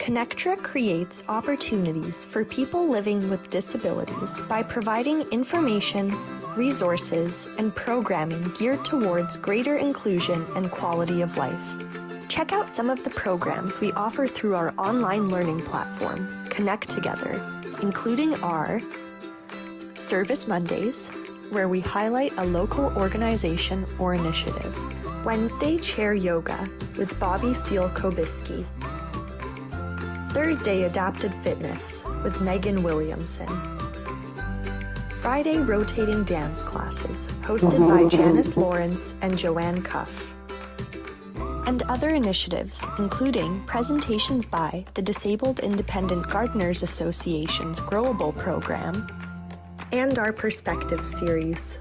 Connectra creates opportunities for people living with disabilities by providing information, resources, and programming geared towards greater inclusion and quality of life. Check out some of the programs we offer through our online learning platform, Connect Together, including our Service Mondays, where we highlight a local organization or initiative. Wednesday Chair Yoga with Bobbie Seale-Cobiskey. Thursday Adapted Fitness with Megan Williamson. Friday Rotating Dance Classes hosted by Janice Lawrence and Joanne Cuff. And other initiatives, including presentations by the Disabled Independent Gardeners Association's Growable program and our Perspective series.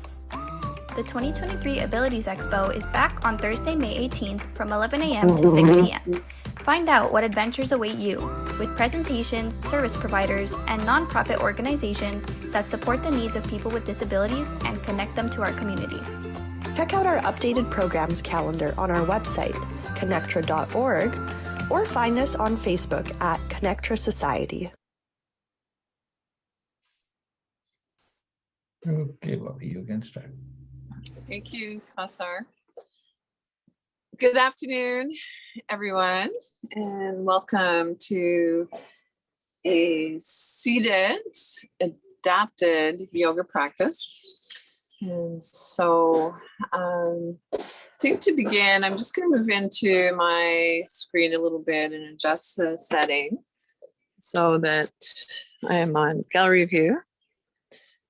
The 2023 Abilities Expo is back on Thursday, May 18th from 11 a.m. to 6 p.m. Find out what adventures await you with presentations, service providers, and nonprofit organizations that support the needs of people with disabilities and connect them to our community. Check out our updated programs calendar on our website, connectra.org, or find us on Facebook at Connectra Society. Okay, Bobbie, you can start. Thank you, Kausar. Good afternoon, everyone, and welcome to a seated, adapted yoga practice. And so I think to begin, I'm just going to move into my screen a little bit and adjust the setting so that I am on gallery view,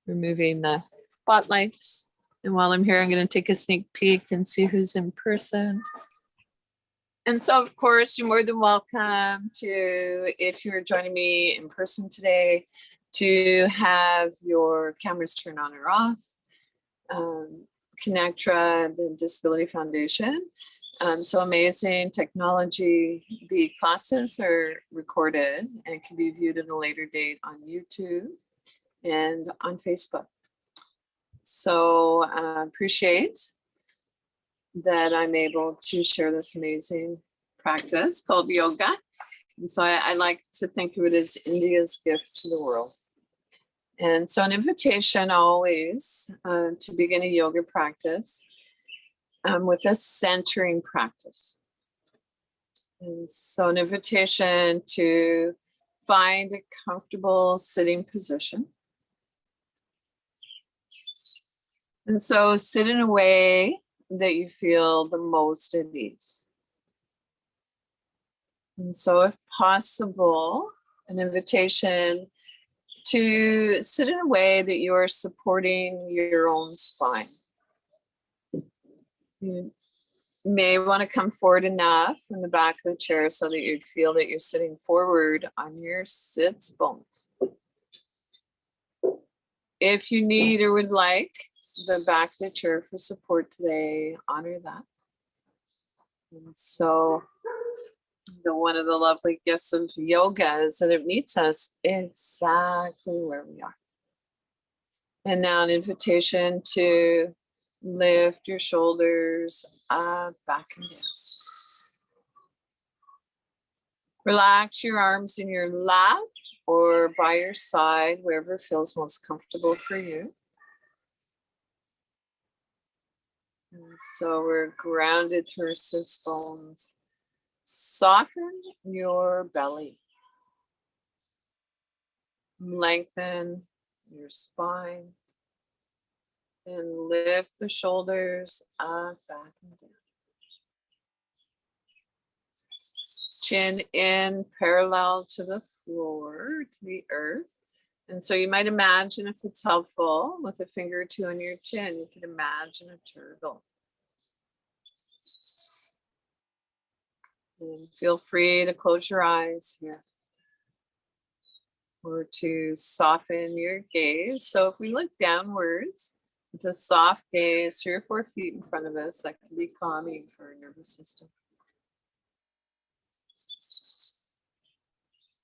removing the spotlights. And while I'm here, I'm going to take a sneak peek and see who's in person. And so, of course, you're more than welcome to, if you're joining me in person today, to have your cameras turned on or off. Connectra, the Disability Foundation, so amazing technology. The classes are recorded and can be viewed at a later date on YouTube and on Facebook. So appreciate that I'm able to share this amazing practice called yoga. And so I like to think of it as India's gift to the world. And so an invitation always to begin a yoga practice with a centering practice. And so an invitation to find a comfortable sitting position. And so sit in a way that you feel the most at ease. And so if possible, an invitation to sit in a way that you are supporting your own spine. You may want to come forward enough from the back of the chair so that you feel that you're sitting forward on your sits bones. If you need or would like the back of the chair for support today, honor that. And so one of the lovely gifts of yoga is that it meets us exactly where we are. And now an invitation to lift your shoulders up, back and down. Relax your arms in your lap or by your side, wherever feels most comfortable for you. And so we're grounded through our sits bones. Soften your belly. Lengthen your spine. And lift the shoulders up, back, and down. Chin in parallel to the floor, to the earth. And so you might imagine, if it's helpful, with a finger or two on your chin, you can imagine a turtle. And feel free to close your eyes here or to soften your gaze. So if we look downwards with a soft gaze, 3 or 4 feet in front of us, that can be calming for our nervous system.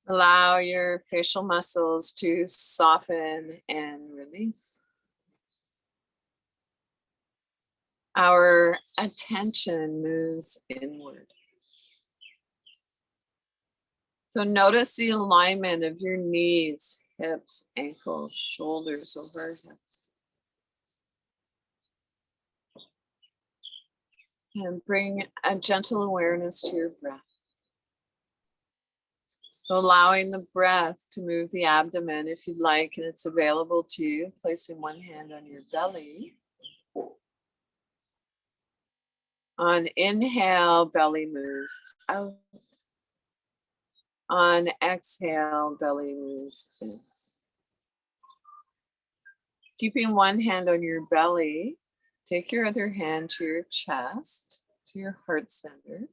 Allow your facial muscles to soften and release. Our attention moves inward. So notice the alignment of your knees, hips, ankles, shoulders, over hips. And bring a gentle awareness to your breath. So allowing the breath to move the abdomen if you'd like, and it's available to you, placing one hand on your belly. On inhale, belly moves out. On exhale, belly moves in. Keeping one hand on your belly, take your other hand to your chest, to your heart center.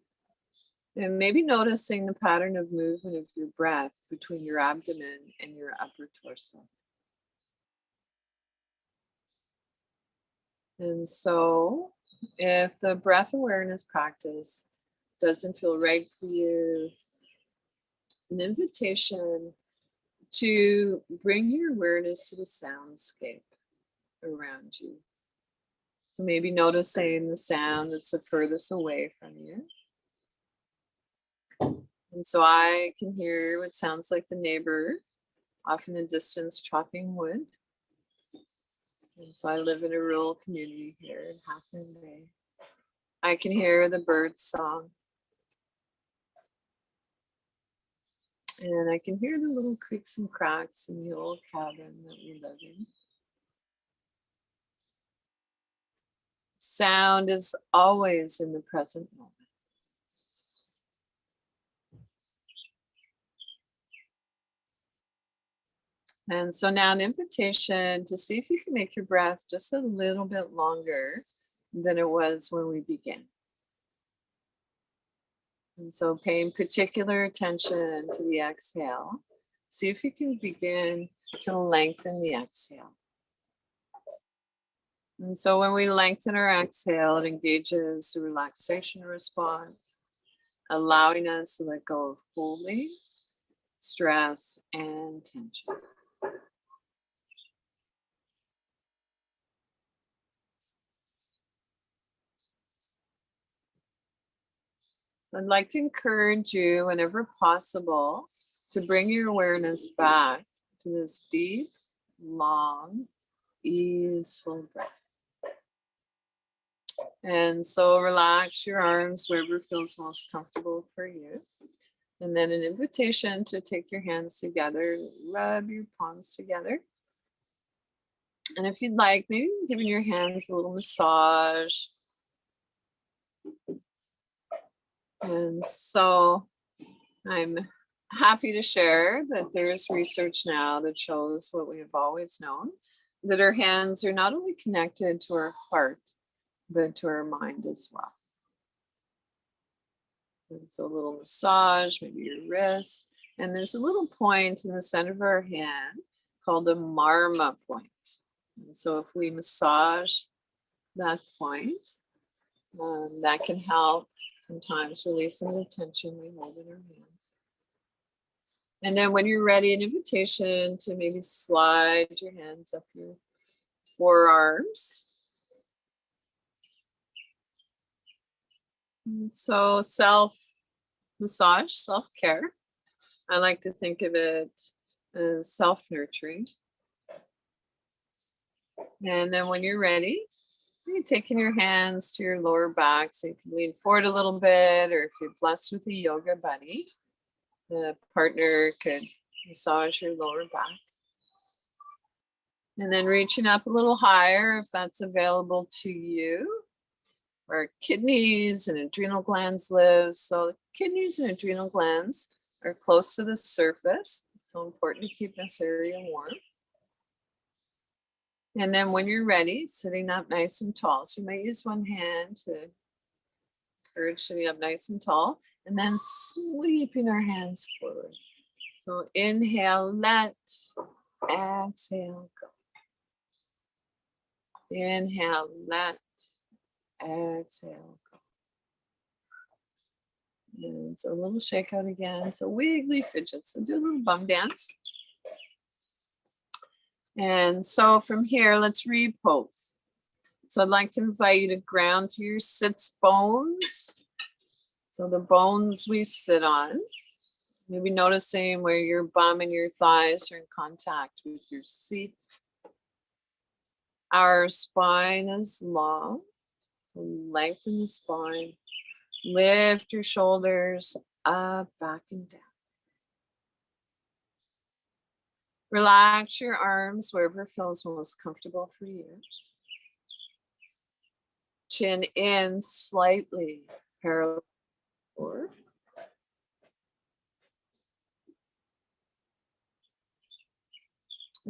And maybe noticing the pattern of movement of your breath between your abdomen and your upper torso. And so if the breath awareness practice doesn't feel right for you, an invitation to bring your awareness to the soundscape around you. So maybe noticing the sound that's the furthest away from you. And so I can hear what sounds like the neighbor off in the distance chopping wood. And so I live in a rural community here in Half Moon Bay. I can hear the birds' song. And I can hear the little creaks and cracks in the old cabin that we live in. Sound is always in the present moment. And so now an invitation to see if you can make your breath just a little bit longer than it was when we began. And so paying particular attention to the exhale. See if you can begin to lengthen the exhale. And so when we lengthen our exhale, it engages the relaxation response, allowing us to let go of holding, stress, and tension. I'd like to encourage you, whenever possible, to bring your awareness back to this deep, long, easeful breath. And so relax your arms wherever feels most comfortable for you. And then an invitation to take your hands together, rub your palms together. And if you'd like, maybe giving your hands a little massage. And so I'm happy to share that there is research now that shows what we have always known, that our hands are not only connected to our heart, but to our mind as well. And so a little massage, maybe your wrist, and there's a little point in the center of our hand called a marma point. And so if we massage that point, that can help sometimes release some of the tension we hold in our hands. And then when you're ready, an invitation to maybe slide your hands up your forearms. And so self-massage, self-care. I like to think of it as self-nurturing. And then when you're ready, you're taking your hands to your lower back so you can lean forward a little bit, or if you're blessed with a yoga buddy, the partner could massage your lower back. And then reaching up a little higher if that's available to you, where kidneys and adrenal glands live. So kidneys and adrenal glands are close to the surface. It's so important to keep this area warm. And then when you're ready, sitting up nice and tall. So you might use one hand to encourage sitting up nice and tall, and then sweeping our hands forward. So inhale, let, exhale, go. Inhale, let, exhale, go. And it's a little shake out again. So wiggly fidgets. So do a little bum dance. And so from here, let's repose. So I'd like to invite you to ground through your sits bones. So the bones we sit on. Maybe noticing where your bum and your thighs are in contact with your seat. Our spine is long, so lengthen the spine. Lift your shoulders up, back, and down. Relax your arms wherever feels most comfortable for you. Chin in slightly, parallel forward.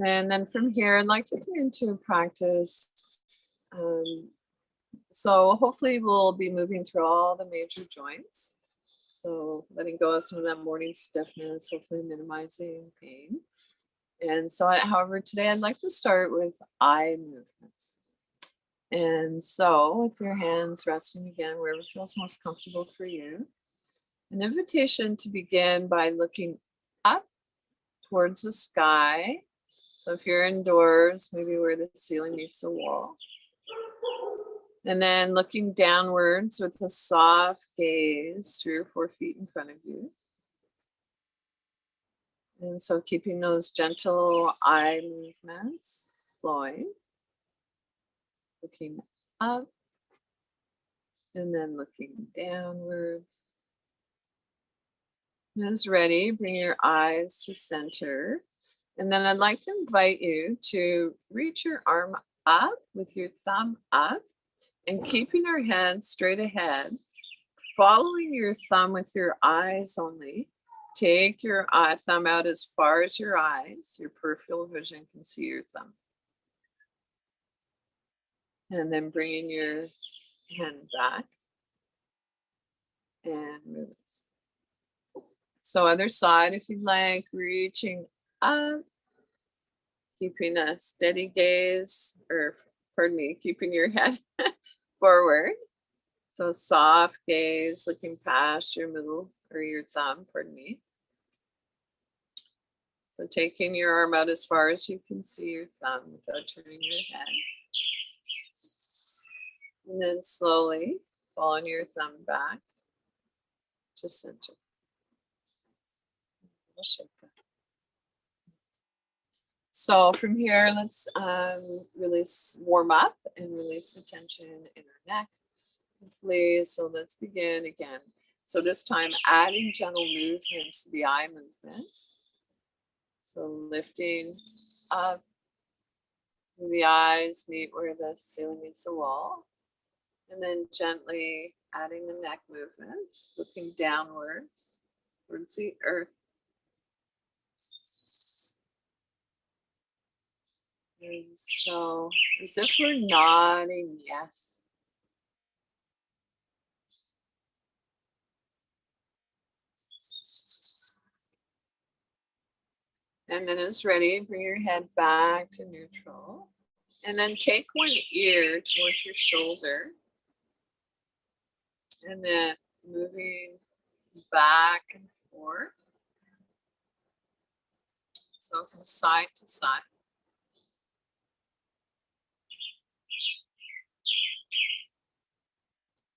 And then from here, I'd like to come into a practice. So hopefully we'll be moving through all the major joints. So letting go of some of that morning stiffness, hopefully minimizing pain. And so, however, today I'd like to start with eye movements. And so with your hands resting again, wherever feels most comfortable for you. An invitation to begin by looking up towards the sky. So if you're indoors, maybe where the ceiling meets the wall. And then looking downwards with a soft gaze, 3 or 4 feet in front of you. And so keeping those gentle eye movements flowing. Looking up and then looking downwards. And as ready, bring your eyes to center. And then I'd like to invite you to reach your arm up with your thumb up and keeping your hand straight ahead, following your thumb with your eyes only. Take your thumb out as far as your eyes. Your peripheral vision can see your thumb. And then bringing your hand back and release. So other side, if you'd like, reaching up, keeping a steady gaze, or pardon me, keeping your head forward. So soft gaze, looking past your middle or your thumb, pardon me. So taking your arm out as far as you can see your thumb without turning your head. And then slowly following your thumb back to center. So from here, let's warm up and release the tension in our neck. Hopefully, so let's begin again. So this time adding gentle movements to the eye movements. So lifting up, the eyes meet where the ceiling meets the wall. And then gently adding the neck movements, looking downwards towards the earth. And so as if we're nodding yes. And then as ready, bring your head back to neutral. And then take one ear towards your shoulder. And then moving back and forth. So from side to side.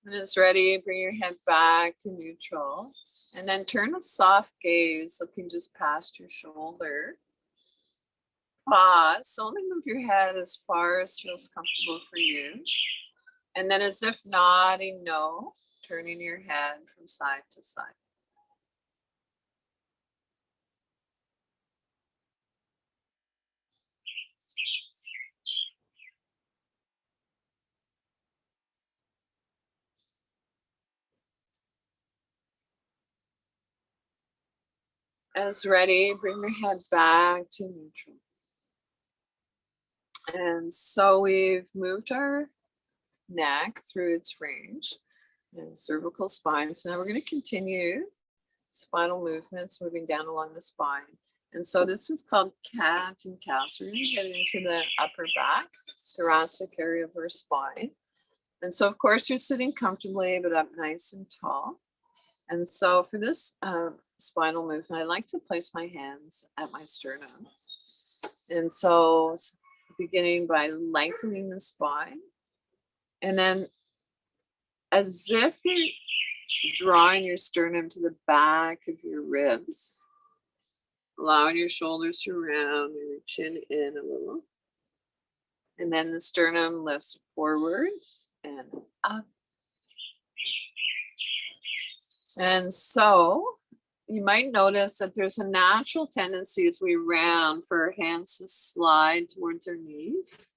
When it's ready, bring your head back to neutral. And then turn a soft gaze, looking just past your shoulder. Pause. Only move your head as far as feels comfortable for you. And then as if nodding no, turning your head from side to side. As ready, bring your head back to neutral. And so we've moved our neck through its range and cervical spine. So now we're going to continue spinal movements, moving down along the spine. And so this is called cat and cow. So we're going to get into the upper back, thoracic area of our spine. And so of course you're sitting comfortably, but up nice and tall. And so for this spinal movement, I like to place my hands at my sternum. And so beginning by lengthening the spine. And then as if you're drawing your sternum to the back of your ribs, allowing your shoulders to round and your chin in a little. And then the sternum lifts forwards and up. And so you might notice that there's a natural tendency as we round for our hands to slide towards our knees.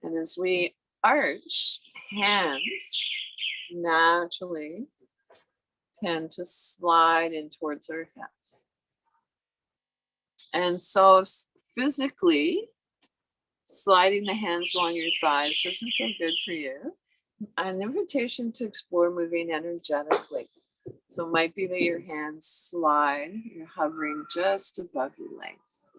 And as we arch, hands naturally tend to slide in towards our hips. And so physically, sliding the hands along your thighs doesn't feel good for you. An invitation to explore moving energetically. So it might be that your hands slide, you're hovering just above your legs.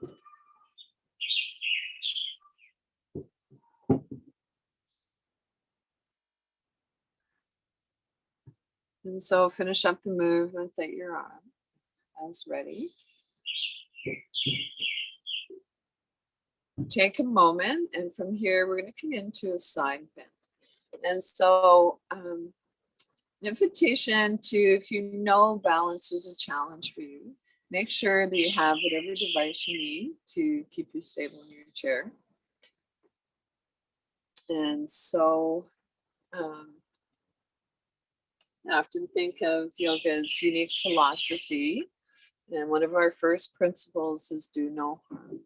And so finish up the movement that you're on as ready. Take a moment, and from here we're going to come into a side bend. And so an invitation to, if you know balance is a challenge for you, make sure that you have whatever device you need to keep you stable in your chair. And so I often think of yoga's unique philosophy, and one of our first principles is do no harm.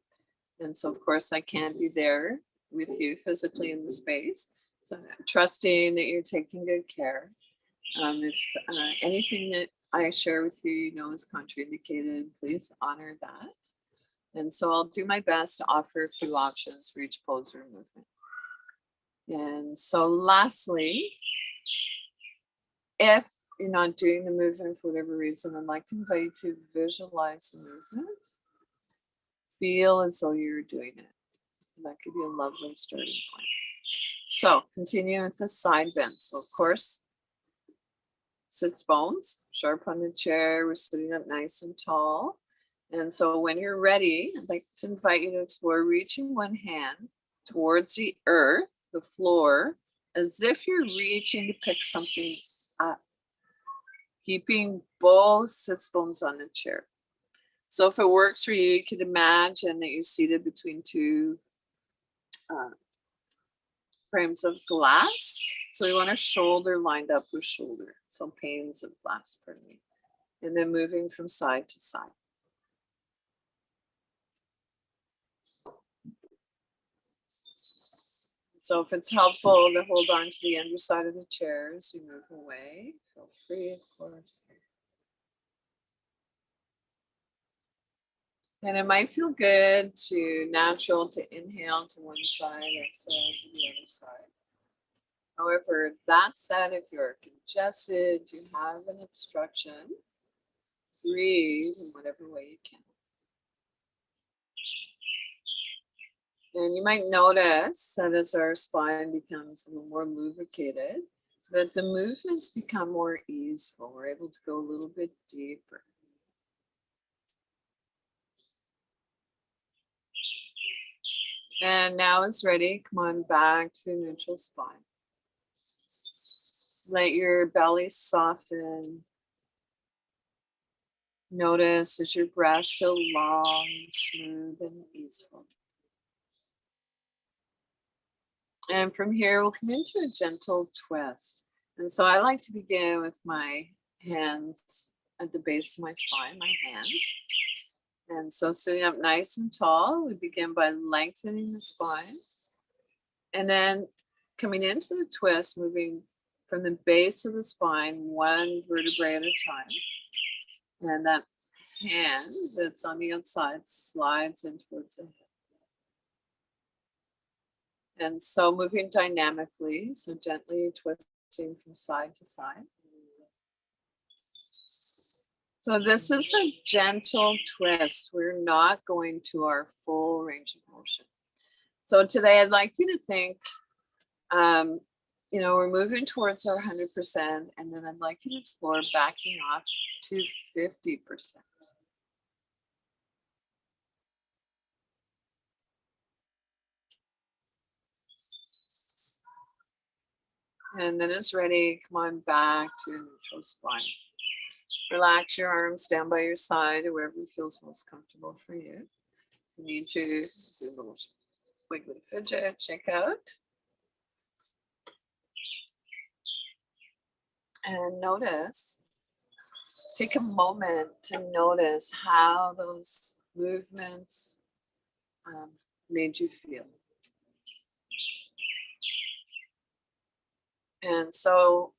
And so of course I can't be there with you physically in the space, so trusting that you're taking good care. If anything that I share with you, you know, is contraindicated, please honor that. And so I'll do my best to offer a few options for each pose or movement. And so lastly, if you're not doing the movement for whatever reason, I'd like to invite you to visualize the movement. Feel as though you're doing it. So that could be a lovely starting point. So continue with the side bend. So of course, sits bones, sharp on the chair. We're sitting up nice and tall. And so when you're ready, I'd like to invite you to explore reaching one hand towards the earth, the floor, as if you're reaching to pick something up, keeping both sits bones on the chair. So if it works for you, you could imagine that you're seated between two frames of glass. So we want our shoulder lined up with shoulder. So panes of glass, pardon me. And then moving from side to side. So if it's helpful to hold on to the underside of the chair as you move away, feel free, of course. And it might feel good natural to inhale to one side, exhale to the other side. However, that said, if you're congested, you have an obstruction, breathe in whatever way you can. And you might notice that as our spine becomes a little more lubricated, that the movements become more easeful. We're able to go a little bit deeper. And now it's ready. Come on back to neutral spine. Let your belly soften. Notice that your breath is still long, smooth, and easeful. And from here, we'll come into a gentle twist. And so I like to begin with my hands at the base of my spine, my hands. And so sitting up nice and tall, we begin by lengthening the spine. And then coming into the twist, moving from the base of the spine, one vertebrae at a time. And that hand that's on the outside slides in towards the hip. And so moving dynamically, so gently twisting from side to side. So this is a gentle twist. We're not going to our full range of motion. So today I'd like you to think, we're moving towards our 100%, and then I'd like you to explore backing off to 50%. And then it's ready, come on back to your neutral spine. Relax your arms down by your side or wherever feels most comfortable for you. You need to do a little wiggly fidget, check out. And notice, take a moment to notice how those movements made you feel. And so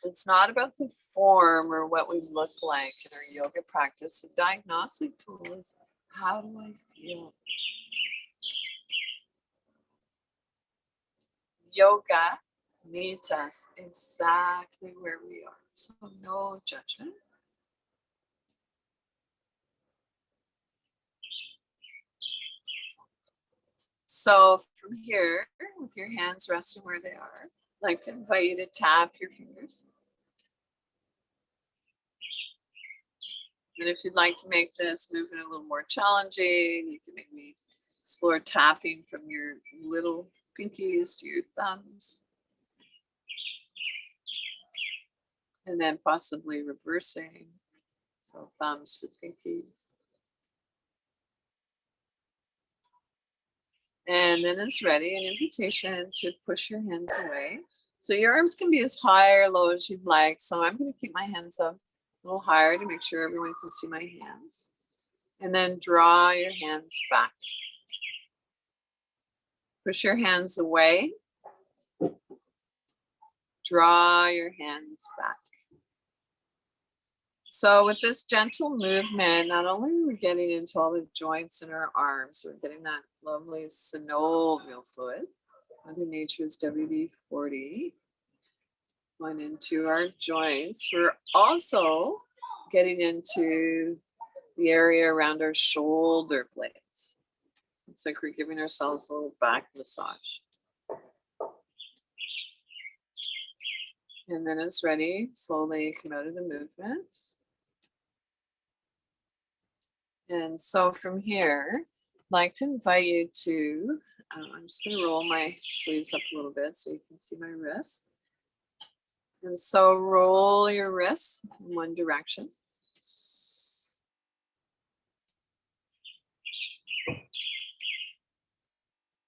it's not about the form or what we look like in our yoga practice. A diagnostic tool is, how do I feel? Yoga meets us exactly where we are. So no judgment. So from here, with your hands resting where they are, I'd like to invite you to tap your fingers. And if you'd like to make this movement a little more challenging, you can maybe explore tapping from your little pinkies to your thumbs. And then possibly reversing. So thumbs to pinkies. And then it's ready, an invitation to push your hands away. So your arms can be as high or low as you'd like. So I'm going to keep my hands up a little higher to make sure everyone can see my hands. And then draw your hands back. Push your hands away. Draw your hands back. So with this gentle movement, not only are we getting into all the joints in our arms, we're getting that lovely synovial fluid, Mother Nature's WD-40, going into our joints. We're also getting into the area around our shoulder blades. It's like we're giving ourselves a little back massage. And then it's ready, slowly come out of the movement. And so from here, I'd like to invite you to, I'm just going to roll my sleeves up a little bit so you can see my wrists. And so roll your wrists in one direction.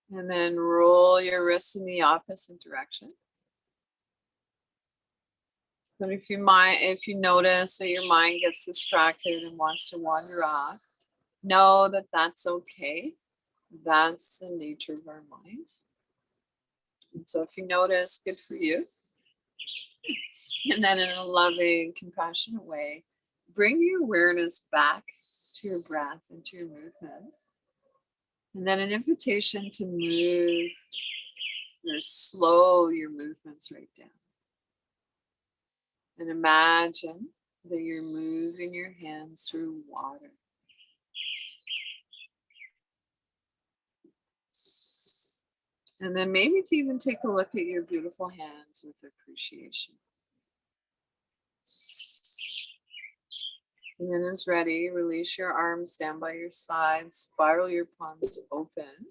And then roll your wrists in the opposite direction. So if you notice that your mind gets distracted and wants to wander off, know that that's okay. That's the nature of our minds. And so if you notice, good for you. And then in a loving, compassionate way, bring your awareness back to your breath and to your movements. And then an invitation to move or slow your movements right down. And imagine that you're moving your hands through water. And then maybe to even take a look at your beautiful hands with appreciation. And then it's ready, release your arms down by your sides, spiral your palms open.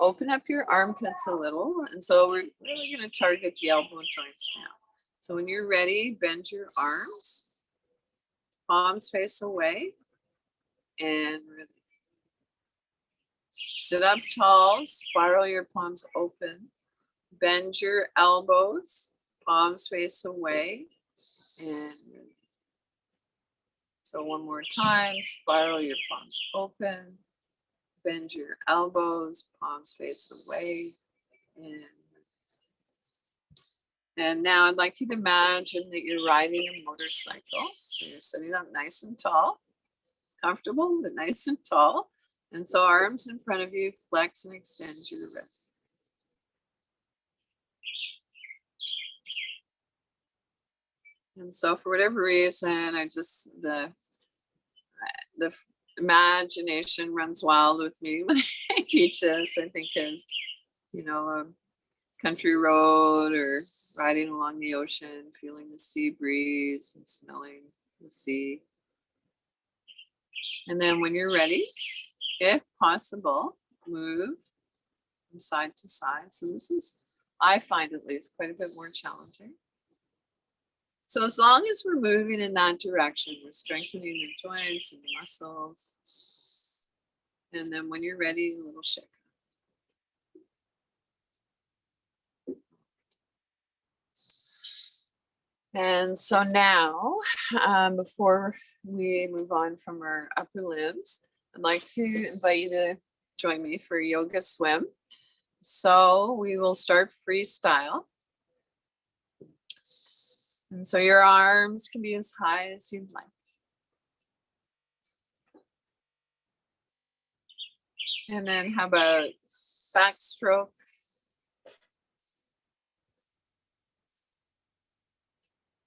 Open up your armpits a little. And so we're really going to target the elbow joints now. So when you're ready, bend your arms, palms face away, and release. Sit up tall, spiral your palms open, bend your elbows, palms face away, and release. So one more time, spiral your palms open, bend your elbows, palms face away, and release. And now I'd like you to imagine that you're riding a motorcycle. So you're sitting up nice and tall, comfortable, but nice and tall. And so arms in front of you, flex and extend your wrists. And so for whatever reason, the imagination runs wild with me when I teach this. I think of, a country road or riding along the ocean, feeling the sea breeze and smelling the sea. And then when you're ready, if possible, move from side to side. So this is I find at least quite a bit more challenging. So as long as we're moving in that direction, we're strengthening the joints and the muscles. And then when you're ready, a little shake. And so now, before we move on from our upper limbs, I'd like to invite you to join me for a yoga swim. So we will start freestyle. And so your arms can be as high as you'd like. And then how about backstroke?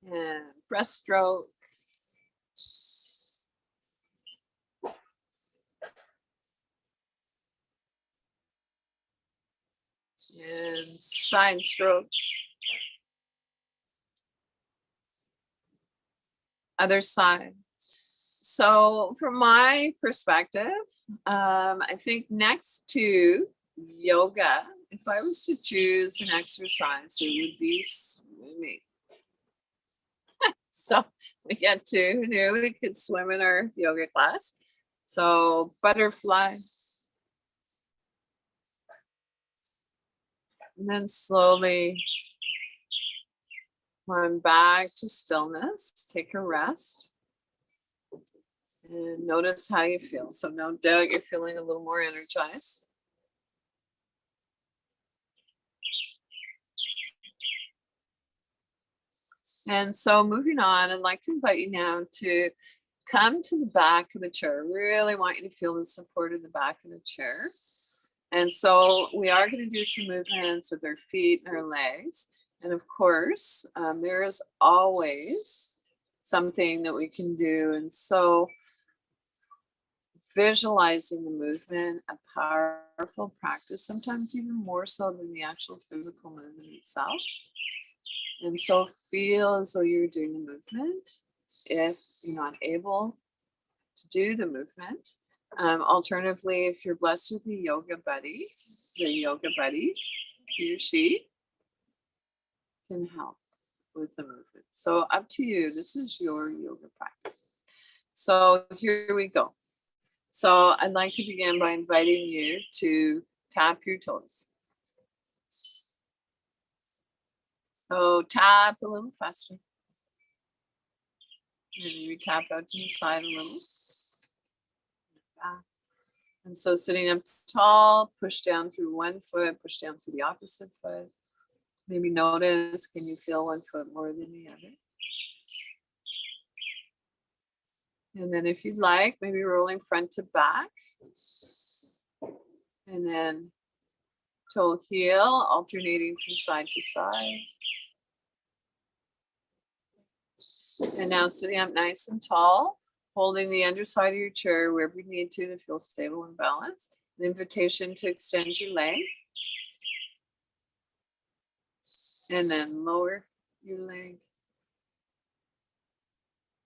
And breaststroke. And side stroke. Other side. So from my perspective, I think next to yoga, if I was to choose an exercise, it would be swimming. So we get to, who knew we could swim in our yoga class? So butterfly. And then slowly come back to stillness, take a rest. And notice how you feel. So no doubt you're feeling a little more energized. And so moving on, I'd like to invite you now to come to the back of the chair. Really want you to feel the support of the back of the chair. And so we are going to do some movements with our feet and our legs. And of course, there is always something that we can do. And so visualizing the movement, a powerful practice, sometimes even more so than the actual physical movement itself. And so feel as though you're doing the movement. If you're not able to do the movement, alternatively, if you're blessed with a yoga buddy, he or she can help with the movement. So up to you. This is your yoga practice. So here we go. So I'd like to begin by inviting you to tap your toes. So tap a little faster. And you tap out to the side a little. Back. And so sitting up tall, push down through one foot, push down through the opposite foot. Maybe notice, can you feel one foot more than the other? And then if you'd like, maybe rolling front to back. And then toe heel, alternating from side to side. And now sitting up nice and tall, holding the underside of your chair wherever you need to feel stable and balanced. An invitation to extend your leg. And then lower your leg.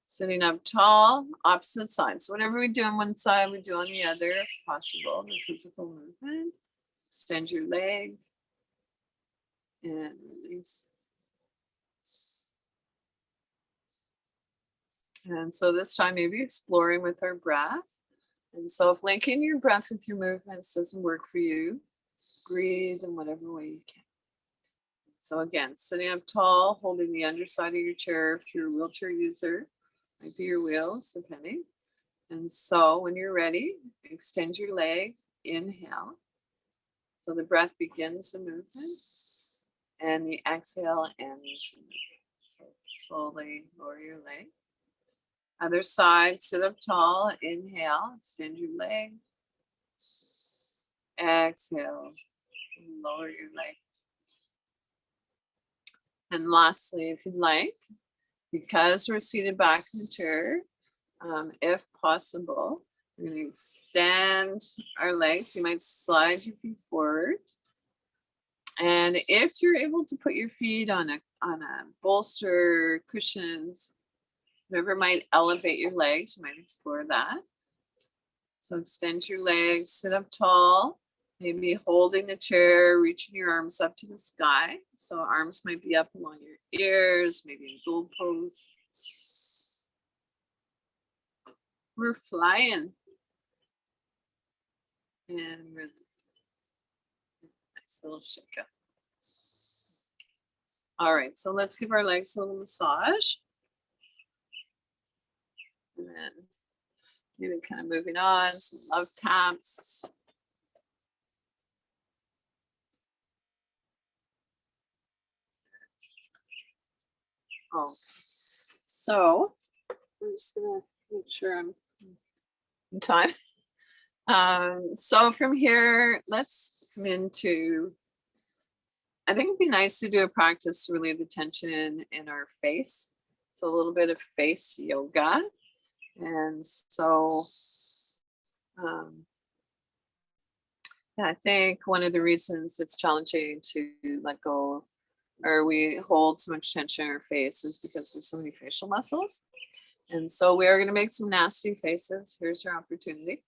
Sitting up tall, opposite side. So whatever we do on one side, we do on the other, if possible, the physical movement. Extend your leg and release. And so this time, maybe exploring with our breath. And so if linking your breath with your movements doesn't work for you, breathe in whatever way you can. So again, sitting up tall, holding the underside of your chair. If you're a wheelchair user, might be your wheels, depending. And so when you're ready, extend your leg, inhale. So the breath begins the movement, and the exhale ends the movement. So slowly lower your leg. Other side, sit up tall, inhale, extend your leg. Exhale, lower your leg. And lastly, if you'd like, because we're seated back in the chair, if possible, we're going to extend our legs. You might slide your feet forward. And if you're able to put your feet on a bolster, cushions, whatever might elevate your legs, you might explore that. So extend your legs, sit up tall, Maybe holding the chair, reaching your arms up to the sky. So arms might be up along your ears, maybe in gold pose. We're flying. And release. Nice little shake up. All right, so let's give our legs a little massage. And then maybe kind of moving on, some love taps. Oh, so I'm just gonna make sure I'm in time. So from here, let's come into, I think it'd be nice to do a practice to relieve the tension in our face. It's a little bit of face yoga. And so, yeah, I think one of the reasons it's challenging to let go or we hold so much tension in our face is because there's so many facial muscles. And so we are going to make some nasty faces. Here's your opportunity.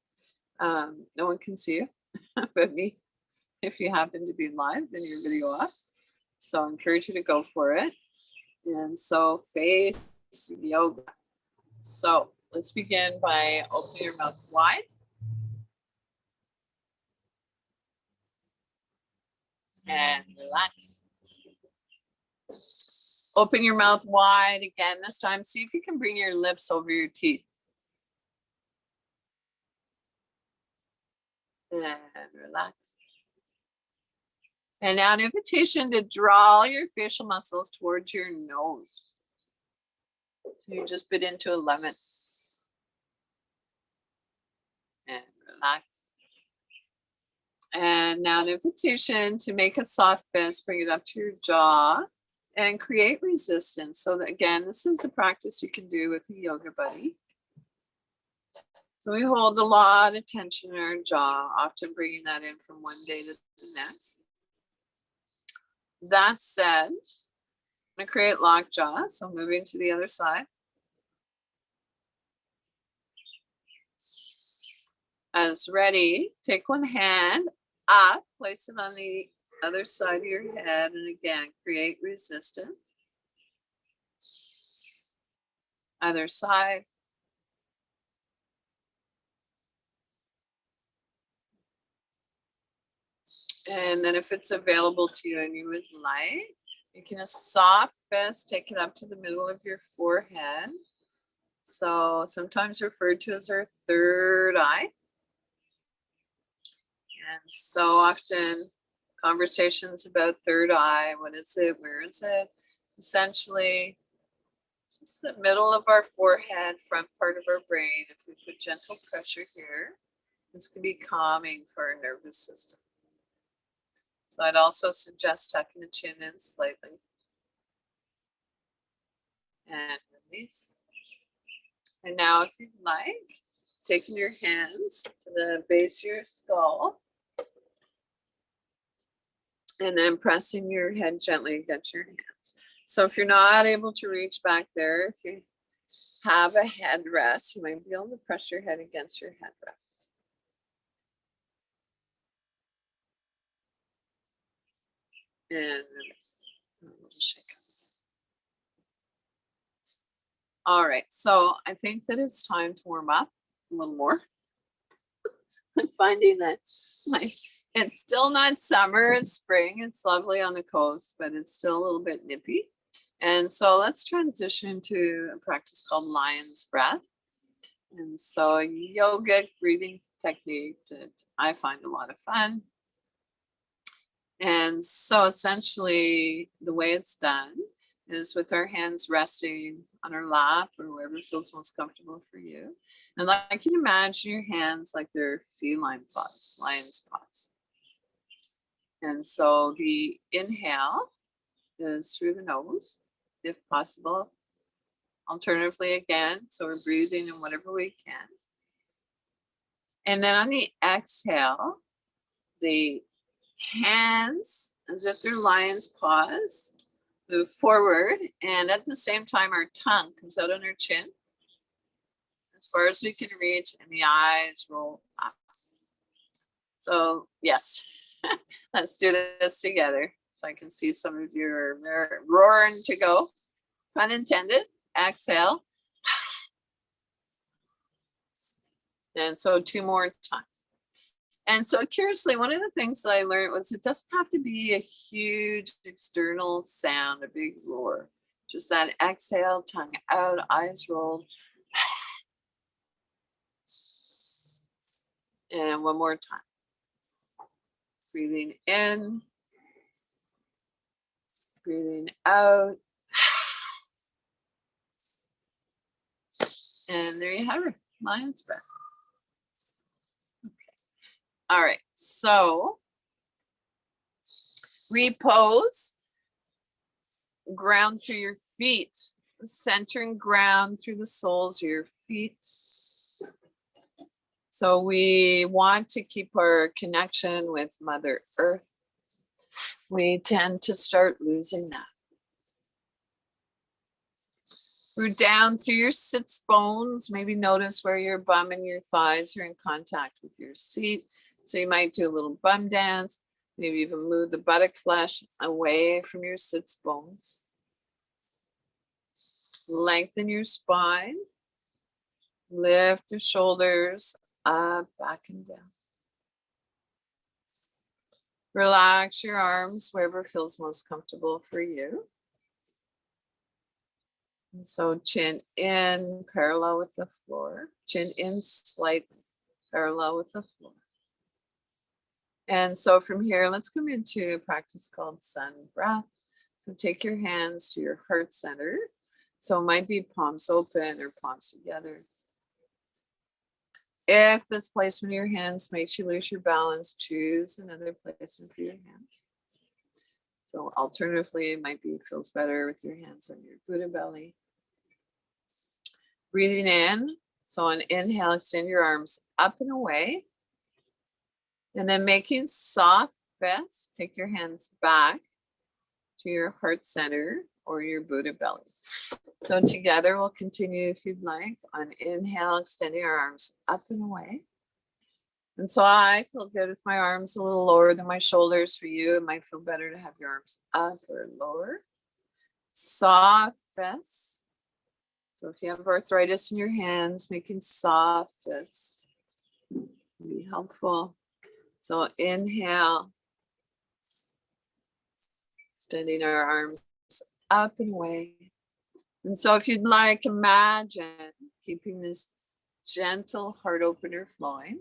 No one can see you but me if you happen to be live and your video off. So I encourage you to go for it. And so face yoga. So let's begin by opening your mouth wide. And relax. Open your mouth wide again this time. See if you can bring your lips over your teeth. And relax. And now an invitation to draw your facial muscles towards your nose. So you just bit into a lemon. And relax. And now an invitation to make a soft fist, bring it up to your jaw and create resistance. So that, again, this is a practice you can do with a yoga buddy. So we hold a lot of tension in our jaw, often bringing that in from one day to the next. That said, I'm going to create lockjaw. So moving to the other side. As ready, take one hand up, place it on the other side of your head, and again, create resistance. Other side. And then if it's available to you and you would like, you can a soft fist, take it up to the middle of your forehead. So sometimes referred to as our third eye. And so often conversations about third eye, what is it, where is it? Essentially, it's just the middle of our forehead, front part of our brain. If we put gentle pressure here, this can be calming for our nervous system. So I'd also suggest tucking the chin in slightly. And release. And now if you'd like, taking your hands to the base of your skull. And then pressing your head gently against your hands. So if you're not able to reach back there, if you have a headrest, you might be able to press your head against your headrest. And release. Shake up. All right, so I think that it's time to warm up a little more. I'm finding that it's still not summer, it's spring, it's lovely on the coast, but it's still a little bit nippy. And so let's transition to a practice called lion's breath. And so a yogic breathing technique that I find a lot of fun. And so essentially the way it's done is with our hands resting on our lap or wherever feels most comfortable for you. And like you can imagine your hands like they're feline paws, lion's paws. And so the inhale is through the nose, if possible. Alternatively, again, so we're breathing in whatever we can. And then on the exhale, the hands, as if they're lion's paws, move forward. And at the same time, our tongue comes out on our chin as far as we can reach, and the eyes roll up. So yes, let's do this together. So I can see some of you are roaring to go. Pun intended. Exhale. And so 2 more times. And so curiously, one of the things that I learned was it doesn't have to be a huge external sound, a big roar. Just that exhale, tongue out, eyes rolled. And one more time. Breathing in, breathing out. And there you have it, lion's breath. Okay. All right, so repose, ground through your feet, centering ground through the soles of your feet. So we want to keep our connection with Mother Earth. We tend to start losing that. Root down through your sits bones. Maybe notice where your bum and your thighs are in contact with your seat. So you might do a little bum dance. Maybe even move the buttock flesh away from your sits bones. Lengthen your spine. Lift your shoulders up, back and down. Relax your arms wherever feels most comfortable for you. And so chin in, parallel with the floor. Chin in slightly, parallel with the floor. And so from here, let's come into a practice called sun breath. So take your hands to your heart center. So it might be palms open or palms together. If this placement of your hands makes you lose your balance, choose another placement for your hands. So alternatively, it might be feels better with your hands on your Buddha belly. Breathing in. So on inhale, extend your arms up and away. And then making soft fists, take your hands back to your heart center or your Buddha belly. So together we'll continue if you'd like. On inhale, extending our arms up and away. And so I feel good with my arms a little lower than my shoulders. For you, it might feel better to have your arms up or lower. Soft fists. So if you have arthritis in your hands, making soft fists can be helpful. So inhale, extending our arms up and away. And so if you'd like, imagine keeping this gentle heart opener flowing.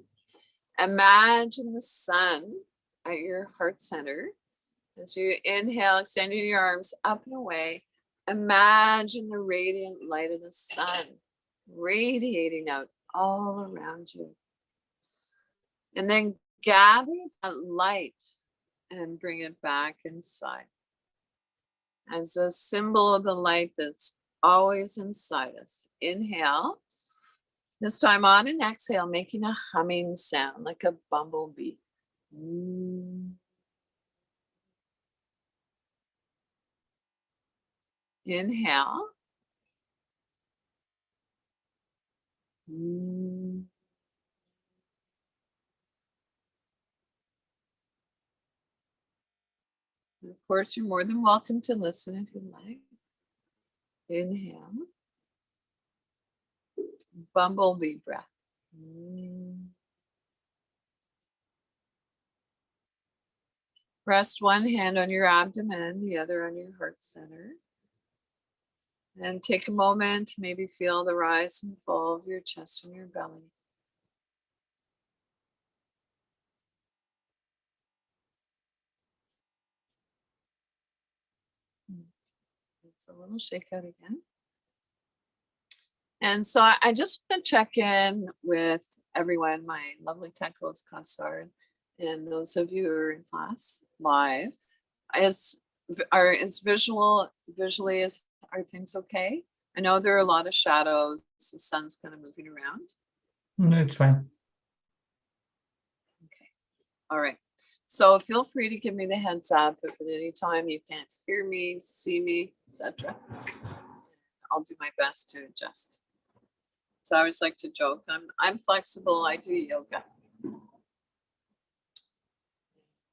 Imagine the sun at your heart center. As you inhale, extending your arms up and away, imagine the radiant light of the sun radiating out all around you. And then gather that light and bring it back inside as a symbol of the light that's always inside us. Inhale. This time on an exhale, making a humming sound like a bumblebee. Inhale. And of course, you're more than welcome to listen if you like. Inhale. Bumblebee breath. Rest one hand on your abdomen, the other on your heart center. And take a moment to maybe feel the rise and fall of your chest and your belly. It's a little shakeout again. And so I just want to check in with everyone, my lovely tech host, Kassar, and those of you who are in class live. Are things okay? I know there are a lot of shadows. The sun's kind of moving around. No, it's fine. Okay. All right. So feel free to give me the heads up if at any time you can't hear me, see me, etc. I'll do my best to adjust. So I always like to joke, I'm flexible, I do yoga.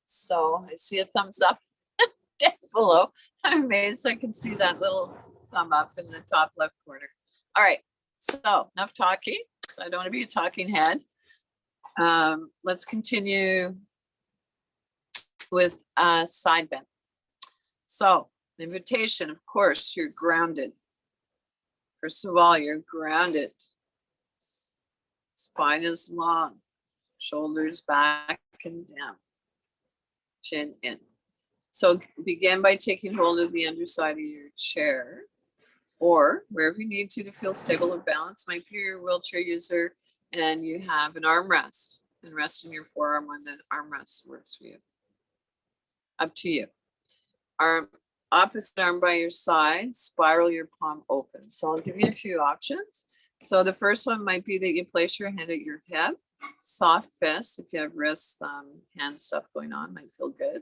So I see a thumbs up down below. I'm amazed I can see that little thumb up in the top left corner. All right, so enough talking. I don't want to be a talking head. Let's continue with side bend. So the invitation, of course, you're grounded. First of all, you're grounded. Spine is long, shoulders back and down, chin in. So begin by taking hold of the underside of your chair or wherever you need to feel stable or balanced. Might be your wheelchair user and you have an armrest and rest in your forearm when the armrest works for you. Up to you. Arm, opposite arm by your side, spiral your palm open. So I'll give you a few options. So the first one might be that you place your hand at your hip, soft fist. If you have wrist, hand stuff going on, might feel good.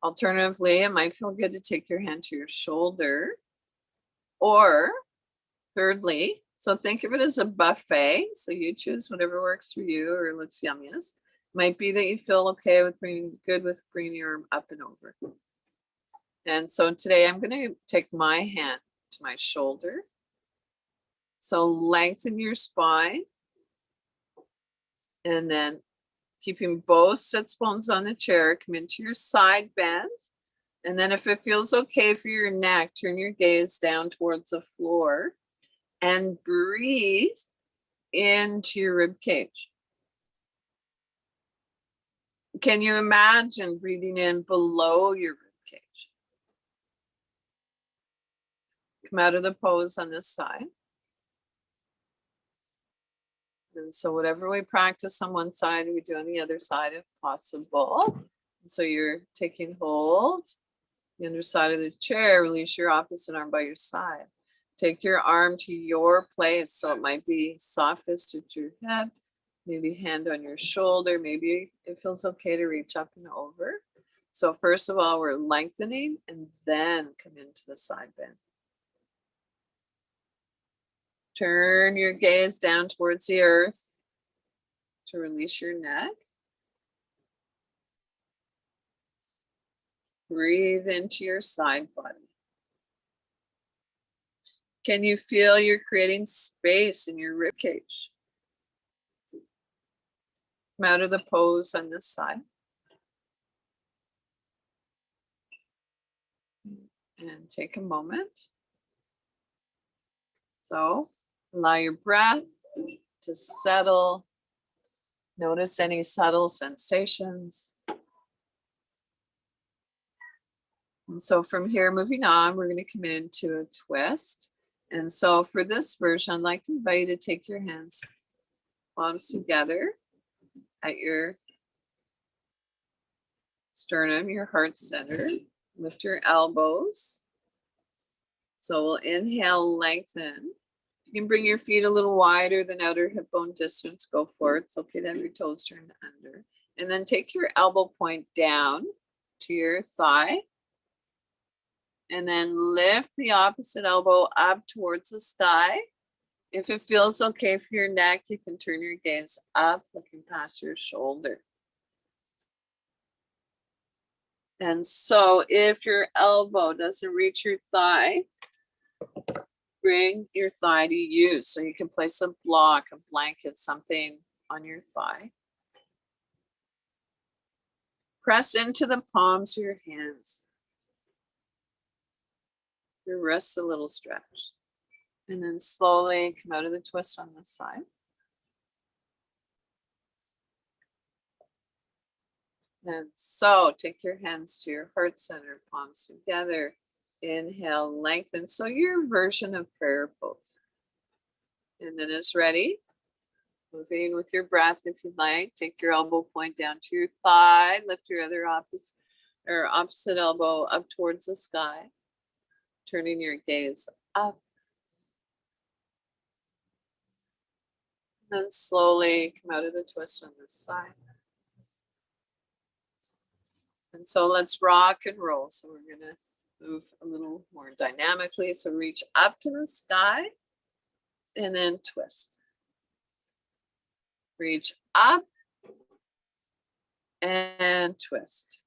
Alternatively, it might feel good to take your hand to your shoulder. Or thirdly, so think of it as a buffet. So you choose whatever works for you or looks yummiest. Might be that you feel okay with bringing your arm up and over. And so today I'm going to take my hand to my shoulder. So lengthen your spine. And then keeping both sits bones on the chair, come into your side bend. And then if it feels okay for your neck, turn your gaze down towards the floor and breathe into your rib cage. Can you imagine breathing in below your rib cage? Come out of the pose on this side. And so whatever we practice on one side, we do on the other side if possible. And so you're taking hold, the underside of the chair, release your opposite arm by your side. Take your arm to your place. So it might be softest at your hip, maybe hand on your shoulder. Maybe it feels okay to reach up and over. So first of all, we're lengthening and then come into the side bend. Turn your gaze down towards the earth to release your neck. Breathe into your side body. Can you feel you're creating space in your rib cage? Come out of the pose on this side. And take a moment. So allow your breath to settle. Notice any subtle sensations. And so from here, moving on, we're going to come into a twist. And so for this version, I'd like to invite you to take your hands, palms together at your sternum, your heart center. Lift your elbows. So we'll inhale, lengthen. You can bring your feet a little wider than outer hip bone distance. Go for it. It's okay to have your toes turned under. And then take your elbow point down to your thigh. And then lift the opposite elbow up towards the sky. If it feels okay for your neck, you can turn your gaze up, looking past your shoulder. And so if your elbow doesn't reach your thigh, bring your thigh to you. So you can place a block, a blanket, something on your thigh. Press into the palms of your hands. Your wrists a little stretched. And then slowly come out of the twist on this side. And so take your hands to your heart center, palms together. Inhale, lengthen. So your version of prayer pose. And then it's ready. Moving with your breath if you'd like. Take your elbow point down to your thigh. Lift your other opposite elbow up towards the sky. Turning your gaze up. And then slowly come out of the twist on this side. And so let's rock and roll. So we're going to move a little more dynamically. So reach up to the sky and then twist. Reach up and twist.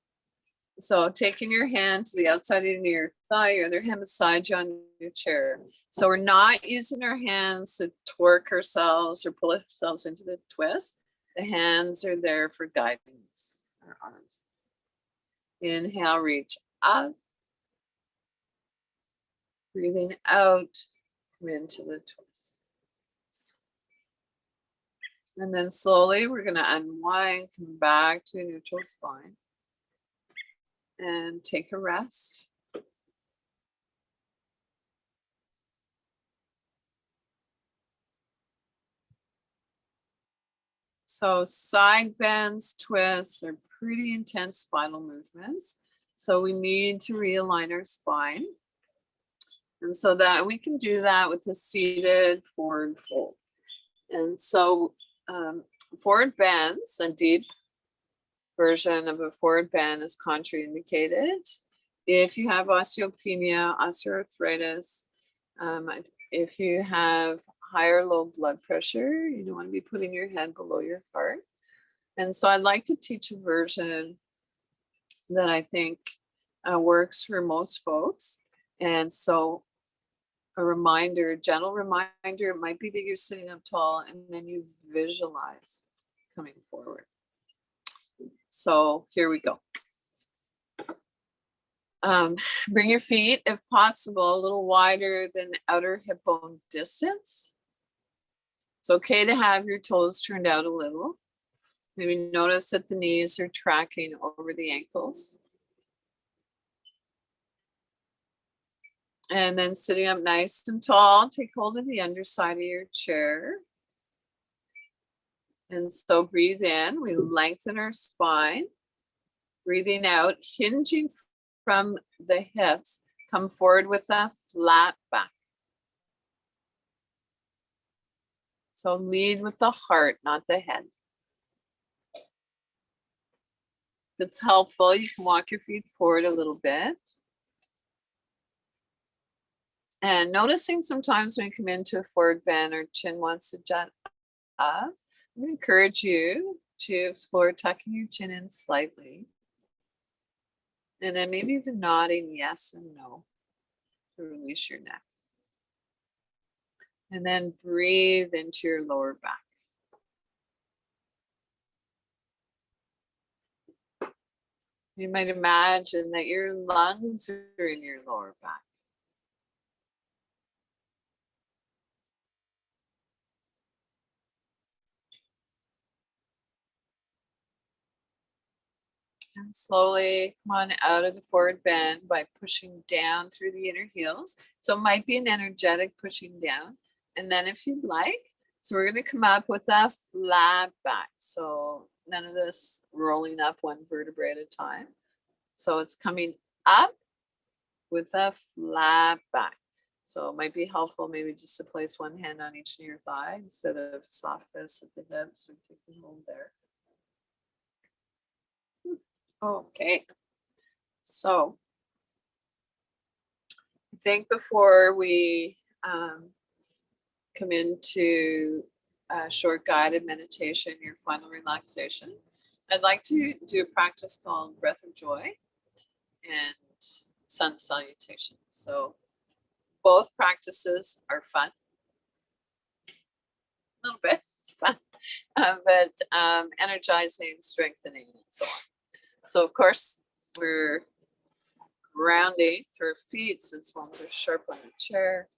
So taking your hand to the outside of your thigh, your other hand beside you on your chair. So we're not using our hands to torque ourselves or pull ourselves into the twist. The hands are there for guidance, our arms. Inhale, reach up. Breathing out, come into the twist. And then slowly we're going to unwind, come back to a neutral spine. And take a rest. So side bends, twists are pretty intense spinal movements. So we need to realign our spine. And so that we can do that with a seated forward fold. And so forward bends, a deep version of a forward bend is contraindicated. If you have osteopenia, osteoarthritis, if you have high or low blood pressure, you don't want to be putting your head below your heart. And so I'd like to teach a version that I think works for most folks. And so a reminder, a gentle reminder, it might be that you're sitting up tall and then you visualize coming forward. So here we go. Bring your feet, if possible, a little wider than outer hip bone distance. It's okay to have your toes turned out a little. Maybe notice that the knees are tracking over the ankles. And then sitting up nice and tall, take hold of the underside of your chair. And so breathe in, we lengthen our spine. Breathing out, hinging from the hips, come forward with a flat back. So lead with the heart, not the head. If it's helpful, you can walk your feet forward a little bit. And noticing sometimes when you come into a forward bend or chin wants to jut up, I'm going to encourage you to explore tucking your chin in slightly. And then maybe even nodding yes and no to release your neck. And then breathe into your lower back. You might imagine that your lungs are in your lower back. And slowly come on out of the forward bend by pushing down through the inner heels. So it might be an energetic pushing down. And then if you'd like, so we're going to come up with a flat back. So none of this rolling up one vertebrae at a time. So it's coming up with a flat back. So it might be helpful maybe just to place one hand on each of your thigh instead of soft fists at the hips or taking hold there. Okay, so I think before we come into a short guided meditation, your final relaxation, I'd like to do a practice called Breath of Joy and Sun Salutation. So both practices are fun, a little bit fun, but energizing, strengthening, and so on. So of course, we're grounding through our feet since bones are sharp on the chair.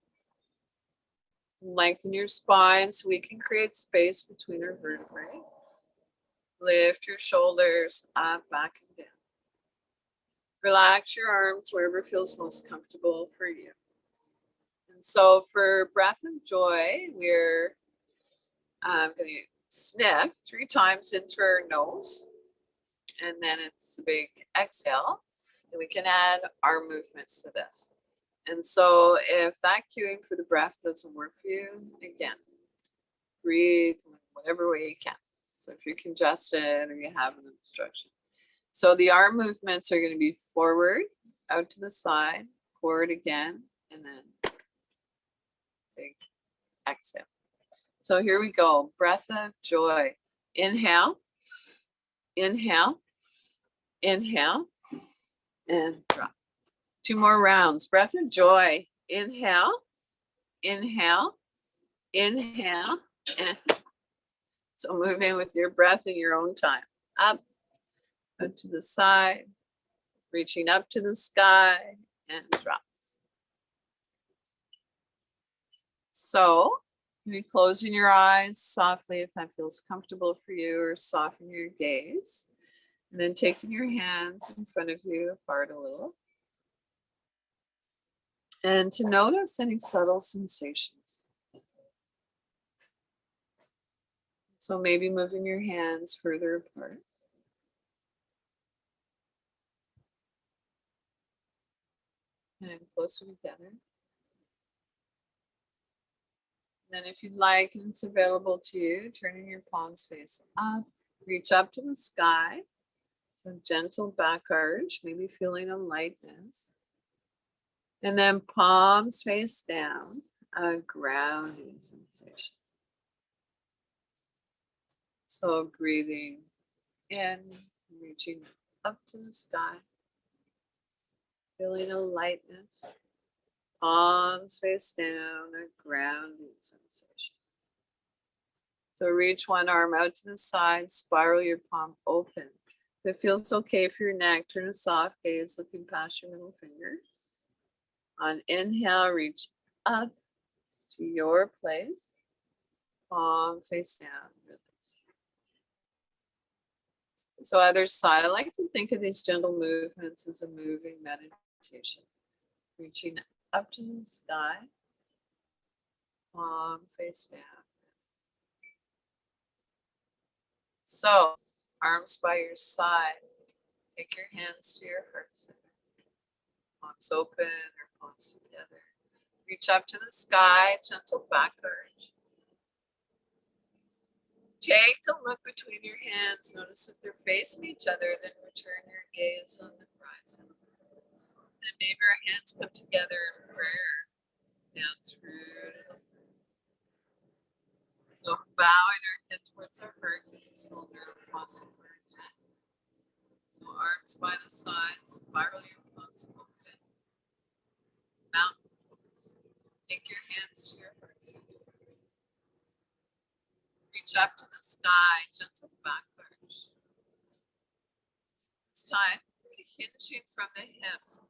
Lengthen your spine so we can create space between our vertebrae. Lift your shoulders up, back, and down. Relax your arms wherever feels most comfortable for you. And so for Breath of Joy, we're going to sniff 3 times in through our nose. And then it's a big exhale, and we can add arm movements to this. And so if that cueing for the breath doesn't work for you, again, breathe in whatever way you can. So if you're congested or you have an obstruction. So the arm movements are going to be forward, out to the side, forward again, and then big exhale. So here we go. Breath of joy. Inhale. Inhale. Inhale and drop. 2 more rounds. Breath of joy. Inhale, inhale, inhale, and so moving with your breath in your own time. Up to the side, reaching up to the sky, and drop. So, maybe closing your eyes softly if that feels comfortable for you, or soften your gaze. And then taking your hands in front of you apart a little. And to notice any subtle sensations. So maybe moving your hands further apart. And closer together. Then if you'd like, and it's available to you, turning your palms face up, reach up to the sky. So gentle back arch, maybe feeling a lightness. And then palms face down, a grounding sensation. So breathing in, reaching up to the sky, feeling a lightness. Palms face down, a grounding sensation. So reach one arm out to the side, spiral your palm open. If it feels okay for your neck, turn a soft gaze looking past your middle finger. On inhale, reach up to your place. Palm face down, release. So other side, I like to think of these gentle movements as a moving meditation. Reaching up to the sky, palm face down. So, arms by your side. Take your hands to your heart center. Palms open or palms together. Reach up to the sky, gentle back arch. Take a look between your hands. Notice if they're facing each other, then return your gaze on the horizon. And maybe our hands come together in prayer down through. So bowing our head towards our heart is a slow nerve fossil for our neck. So arms by the sides, spiral your palms open. Mountain pose. Take your hands to your heart center. Reach up to the sky, gentle back arch. This time, hinging from the hips.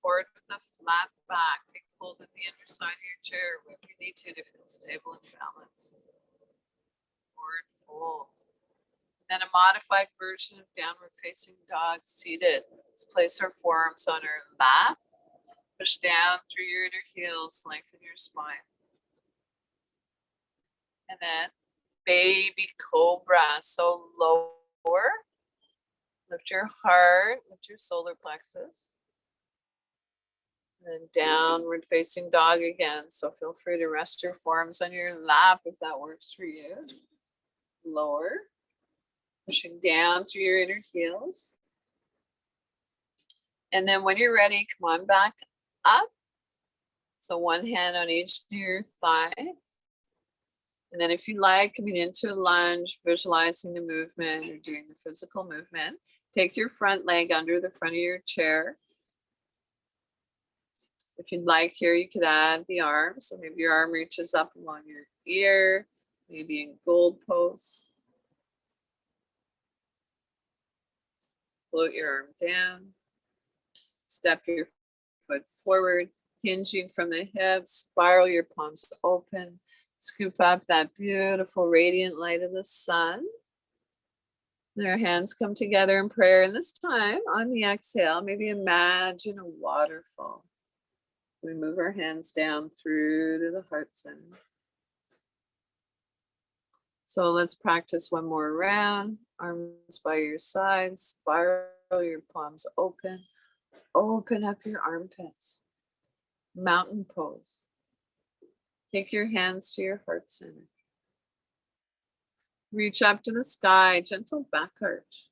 Forward with a flat back. Take hold of the underside of your chair if you need to feel stable and balanced. Forward fold. Then a modified version of downward facing dog seated. Let's place our forearms on our lap. Push down through your inner heels, lengthen your spine. And then baby cobra. So lower. Lift your heart, lift your solar plexus. And then downward facing dog again. So feel free to rest your forearms on your lap if that works for you. Lower. Pushing down through your inner heels. And then when you're ready, come on back up. So one hand on each near thigh. And then if you like, coming into a lunge, visualizing the movement or doing the physical movement, take your front leg under the front of your chair. If you'd like here, you could add the arm. So maybe your arm reaches up along your ear, maybe in gold pose. Float your arm down. Step your foot forward, hinging from the hips, spiral your palms open. Scoop up that beautiful radiant light of the sun. And our hands come together in prayer. And this time on the exhale, maybe imagine a waterfall. We move our hands down through to the heart center. So let's practice one more round. Arms by your sides, spiral your palms open. Open up your armpits. Mountain pose. Take your hands to your heart center. Reach up to the sky, gentle back arch.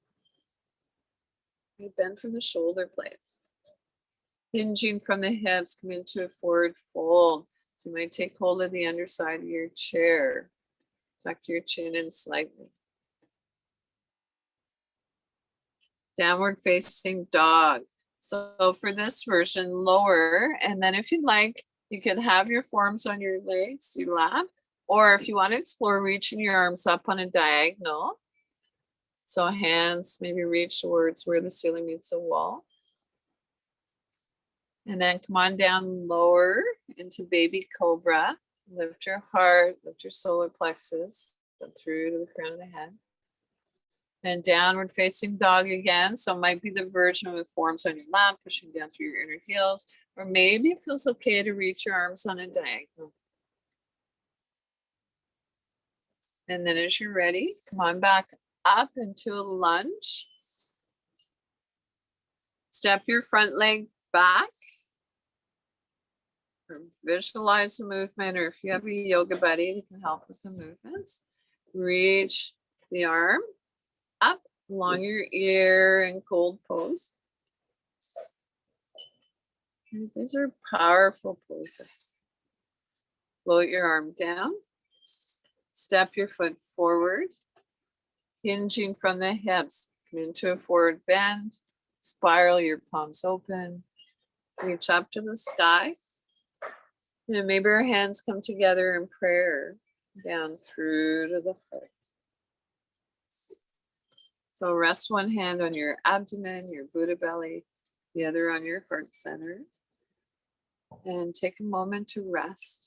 You bend from the shoulder blades. Hinging from the hips, come into a forward fold. So you might take hold of the underside of your chair. Tuck your chin in slightly. Downward facing dog. So for this version, lower, and then if you'd like, you can have your forearms on your legs, your lap, or if you want to explore, reaching your arms up on a diagonal. So hands maybe reach towards where the ceiling meets the wall. And then come on down lower into baby cobra. Lift your heart, lift your solar plexus, up through to the crown of the head. And downward facing dog again. So it might be the version with forearms on your lap, pushing down through your inner heels, or maybe it feels okay to reach your arms on a diagonal. And then as you're ready, come on back up into a lunge. Step your front leg back. Or visualize the movement, or if you have a yoga buddy that can help with the movements, reach the arm up along your ear in cold pose. And these are powerful poses. Float your arm down. Step your foot forward, hinging from the hips. Come into a forward bend. Spiral your palms open. Reach up to the sky. And maybe our hands come together in prayer down through to the foot. So rest one hand on your abdomen, your Buddha belly, the other on your heart center. And take a moment to rest.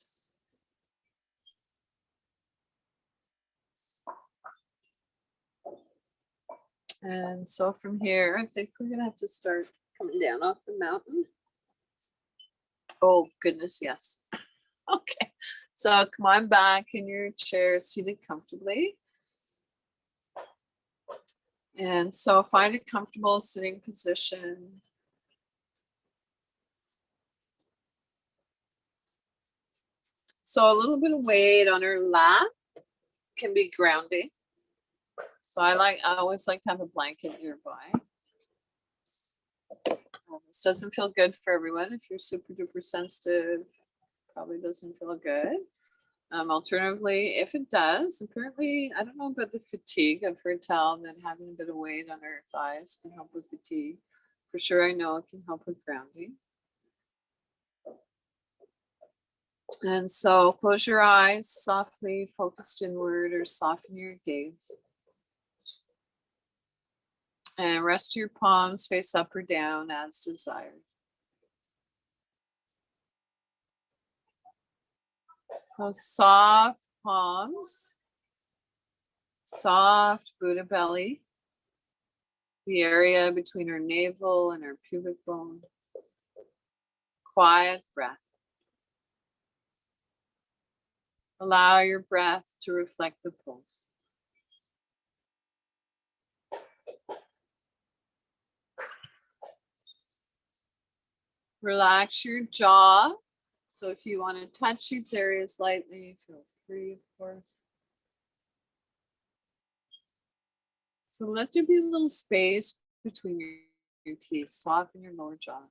And so from here, I think we're going to have to start coming down off the mountain. Oh, goodness, yes. Okay, so come on back in your chair, seated comfortably. And so find a comfortable sitting position. So a little bit of weight on our lap can be grounding. So I always like to have a blanket nearby. This doesn't feel good for everyone. If you're super duper sensitive, probably doesn't feel good. Alternatively, if it does, apparently, I don't know about the fatigue. I've heard tell that having a bit of weight on our thighs can help with fatigue. For sure, I know it can help with grounding. And so close your eyes softly, focused inward, or soften your gaze. And rest your palms face up or down as desired. So soft palms, soft Buddha belly, the area between our navel and our pubic bone. Quiet breath. Allow your breath to reflect the pulse. Relax your jaw. So if you want to touch these areas lightly, feel free, of course. So let there be a little space between your teeth. Soften your lower jaw.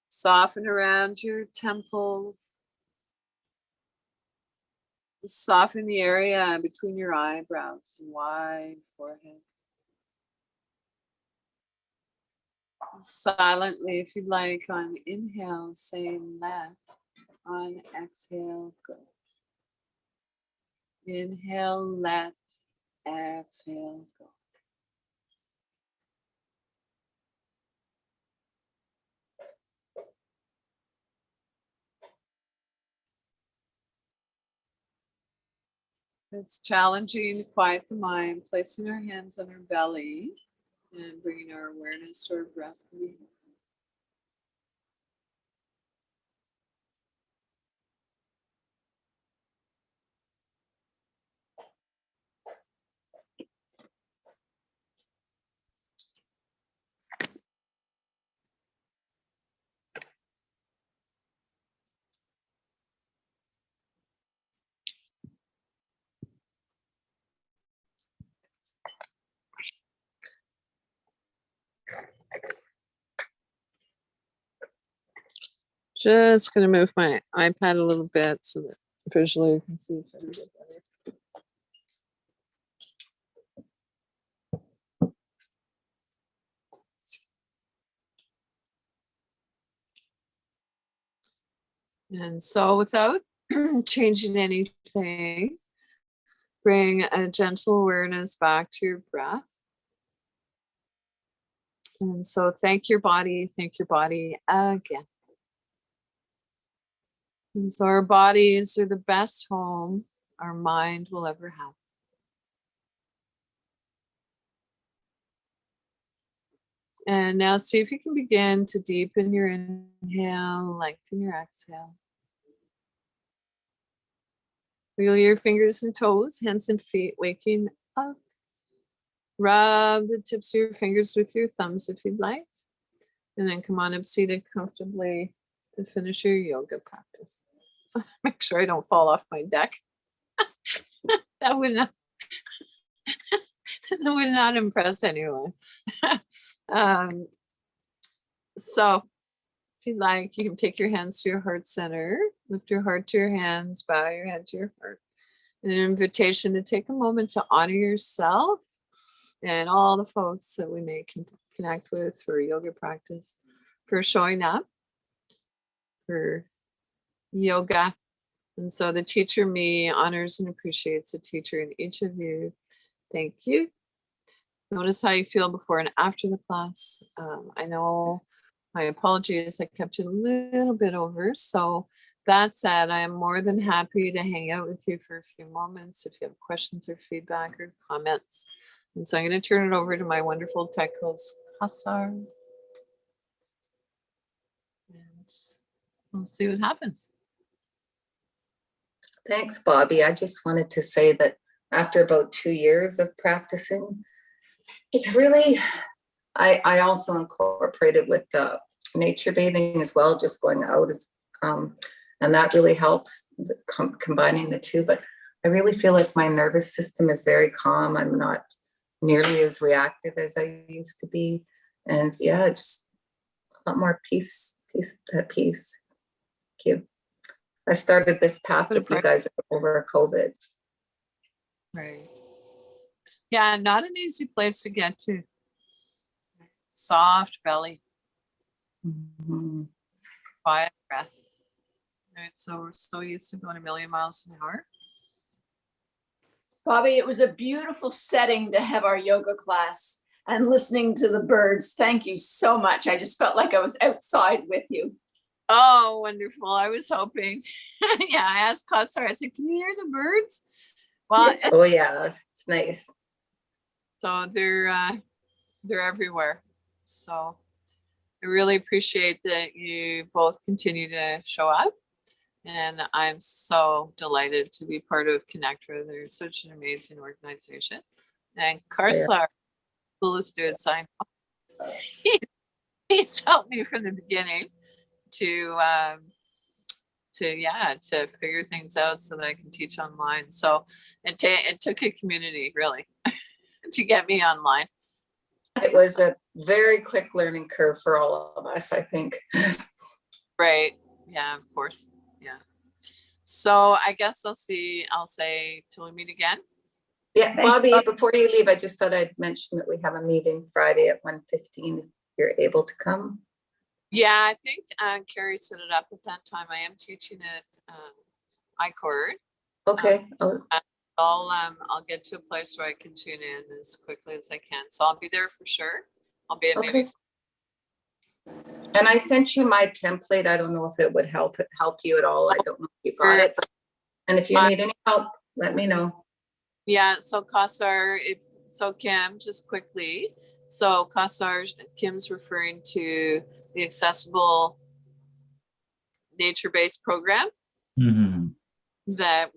Soften around your temples. Soften the area between your eyebrows, wide forehead. Silently, if you'd like, on inhale, say let. On exhale, go. Inhale, let. Exhale, go. It's challenging to quiet the mind, placing our hands on our belly and bringing our awareness to our breath. Just going to move my iPad a little bit so that visually you can see each other a bit better. And so without changing anything, bring a gentle awareness back to your breath. And so thank your body again. And so our bodies are the best home our mind will ever have. And now see if you can begin to deepen your inhale, lengthen your exhale. Wiggle your fingers and toes, hands and feet waking up. Rub the tips of your fingers with your thumbs if you'd like. And then come on up seated comfortably to finish your yoga practice. So make sure I don't fall off my deck. That would not that would not impress anyone. So if you'd like, you can take your hands to your heart center, lift your heart to your hands, bow your head to your heart. An invitation to take a moment to honor yourself and all the folks that we may connect with for yoga practice, for showing up, for yoga. And so the teacher me honors and appreciates the teacher in each of you. Thank you. Notice how you feel before and after the class. I know, my apologies, I kept it a little bit over. So that said, I am more than happy to hang out with you for a few moments if you have questions or feedback or comments. And so I'm going to turn it over to my wonderful tech host, Hassar. And we'll see what happens. Thanks, Bobbie. I just wanted to say that after about 2 years of practicing, it's really, I also incorporated with nature bathing as well, just going out, and that really helps, combining the two. But I really feel like my nervous system is very calm. I'm not nearly as reactive as I used to be. And yeah, just a lot more peace. Thank you. I started this path with you guys over COVID. Right. Yeah, not an easy place to get to. Soft belly. Mm-hmm. Quiet breath. Right. So we're so used to going a million miles an hour. Bobbie, it was a beautiful setting to have our yoga class and listening to the birds. Thank you so much. I just felt like I was outside with you. Oh, wonderful. I was hoping. Yeah, I asked Kostar, I said, can you hear the birds? Well, Yes. Oh yeah, it's nice. So they're everywhere. So I really appreciate that you both continue to show up. And I'm so delighted to be part of Connectra. They're such an amazing organization. And Karslar, coolest dude, I know. He's helped me from the beginning to figure things out so that I can teach online. So it took a community really to get me online. It was a very quick learning curve for all of us, I think. Right. Yeah, of course. Yeah. So I guess I'll say till we meet again. Yeah, Bobbie, before you leave, I just thought I'd mention that we have a meeting Friday at 1:15 if you're able to come. Yeah, I think Carrie set it up at that time. I am teaching at ICORD. Okay. I'll get to a place where I can tune in as quickly as I can. So I'll be there for sure. I'll be at maybe. Okay. And I sent you my template. I don't know if it would help you at all. I don't know if you got it. And if you need any help, let me know. Yeah. So Kassar, Kim, just quickly. So Kassar, Kim's referring to the accessible nature-based program that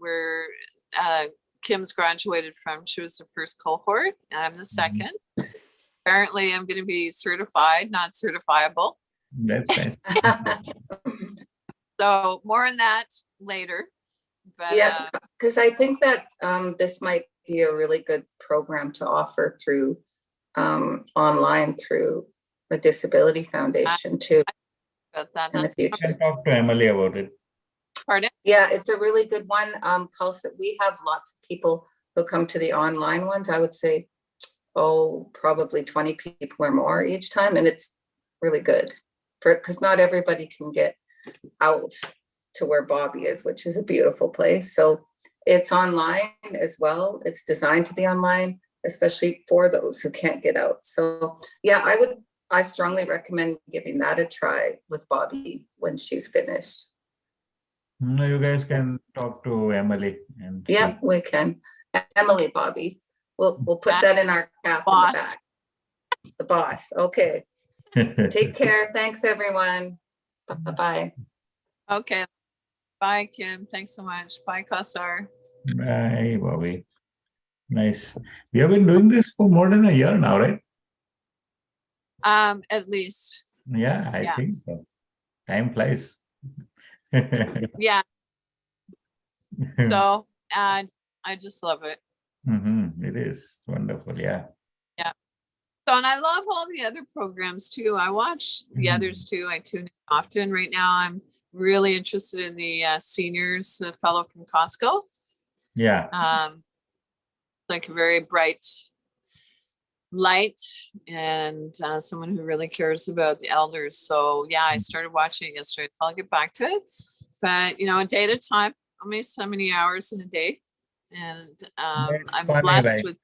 Kim's graduated from. She was the first cohort and I'm the second. Apparently I'm going to be certified, not certifiable. That's nice. So more on that later. But, yeah, because I think that this might be a really good program to offer through online through the Disability Foundation too. About that, In the future. I can talk to Emily about it. Pardon? Yeah, it's a really good one. We have lots of people who come to the online ones. I would say, probably 20 people or more each time. And it's really good because not everybody can get out to where Bobbie is, which is a beautiful place. So it's online as well. It's designed to be online, especially for those who can't get out. So yeah, I strongly recommend giving that a try with Bobbie when she's finished. No, you guys can talk to Emily and Yeah, we can. Emily, Bobbie. We'll put that in our cap in the Boss. back. The boss. Okay. Take care. Thanks, everyone. Bye-bye. Okay. Bye, Kim. Thanks so much. Bye, Kausar. Bye, Bobbie. Nice. We have been doing this for more than a year now, right? At least. Yeah, I Yeah. think so. Time flies. Yeah. So, and I just love it. It is wonderful. Yeah. So, and I love all the other programs too. I watch the others too. I tune in often. Right now, I'm really interested in the seniors fellow from Costco. Yeah. Like a very bright light and someone who really cares about the elders. So yeah, I started watching it yesterday. I'll get back to it, but a day at a time. Only so many hours in a day, and That's I'm funny, blessed like, with.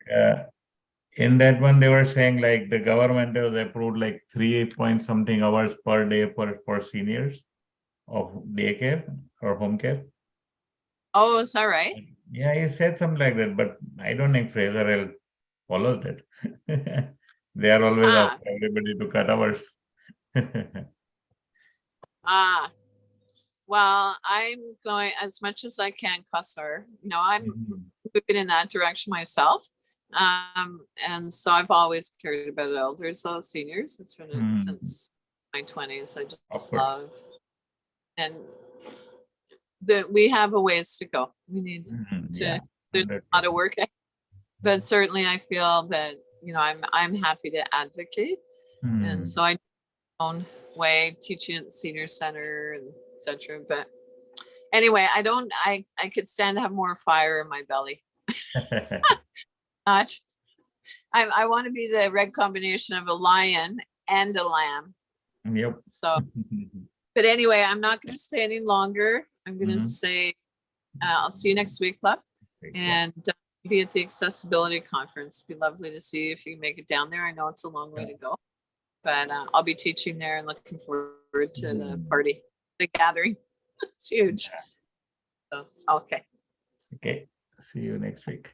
in that one, they were saying like the government has approved like 3 point something hours per day for seniors of daycare or home care. Oh, is that right? Yeah, he said something like that, but I don't think Fraser follows that. They are always asking everybody to cut hours. Well, I'm going as much as I can, Kausar. I'm moving in that direction myself. And so I've always cared about elders, seniors. It's been since my 20s. I just love, and that we have a ways to go. We need to. There's a lot of work, but certainly I feel that I'm happy to advocate, and so I do my own way teaching at the senior center and etc. But anyway, I could stand to have more fire in my belly. Not. I want to be the red combination of a lion and a lamb. Yep. So, but anyway, I'm not going to stay any longer. I'm going to say, I'll see you next week, love, and be at the accessibility conference. It'd be lovely to see if you can make it down there. I know it's a long way to go, but I'll be teaching there and looking forward to the party, the gathering. It's huge. So, okay. Okay. See you next week.